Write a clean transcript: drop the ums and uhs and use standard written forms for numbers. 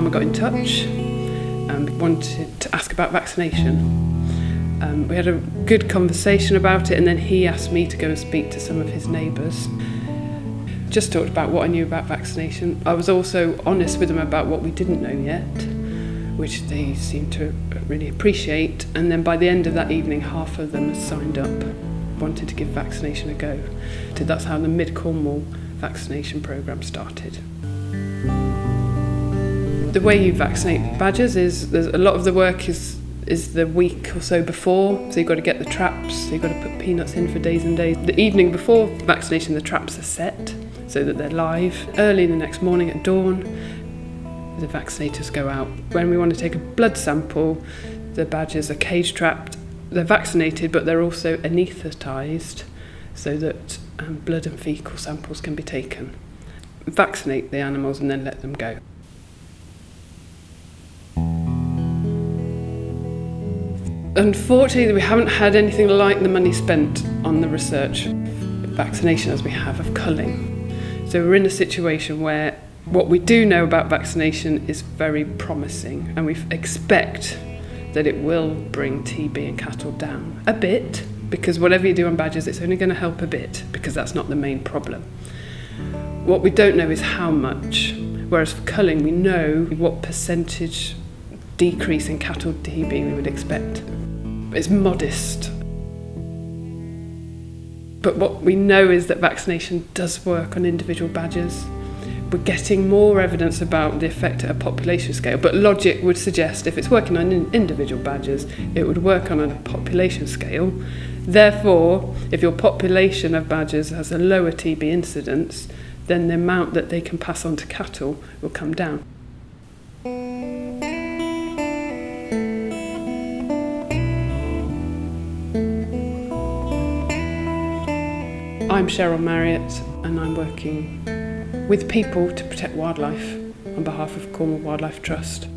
farmer got in touch and wanted to ask about vaccination. We had a good conversation about it, and then he asked me to go and speak to some of his neighbours. Just talked about what I knew about vaccination. I was also honest with them about what we didn't know yet, which they seemed to really appreciate. And then by the end of that evening, half of them had signed up, wanted to give vaccination a go. That's how the mid-Cornwall vaccination programme started. The way you vaccinate badgers is a lot of the work is the week or so before, so you've got to get the traps, so you've got to put peanuts in for days and days. The evening before vaccination, the traps are set so that they're live. Early the next morning at dawn, the vaccinators go out. When we want to take a blood sample, the badgers are cage trapped. They're vaccinated, but they're also anaesthetised so that blood and faecal samples can be taken. Vaccinate the animals and then let them go. Unfortunately, we haven't had anything like the money spent on the research vaccination as we have of culling. So we're in a situation where what we do know about vaccination is very promising, and we expect that it will bring TB in cattle down a bit, because whatever you do on badgers, it's only going to help a bit, because that's not the main problem. What we don't know is how much, whereas for culling we know what percentage decrease in cattle TB we would expect. It's modest. But what we know is that vaccination does work on individual badgers. We're getting more evidence about the effect at a population scale, but logic would suggest if it's working on individual badgers, it would work on a population scale. Therefore, if your population of badgers has a lower TB incidence, then the amount that they can pass on to cattle will come down. I'm Cheryl Marriot, and I'm working with people to protect wildlife on behalf of Cornwall Wildlife Trust.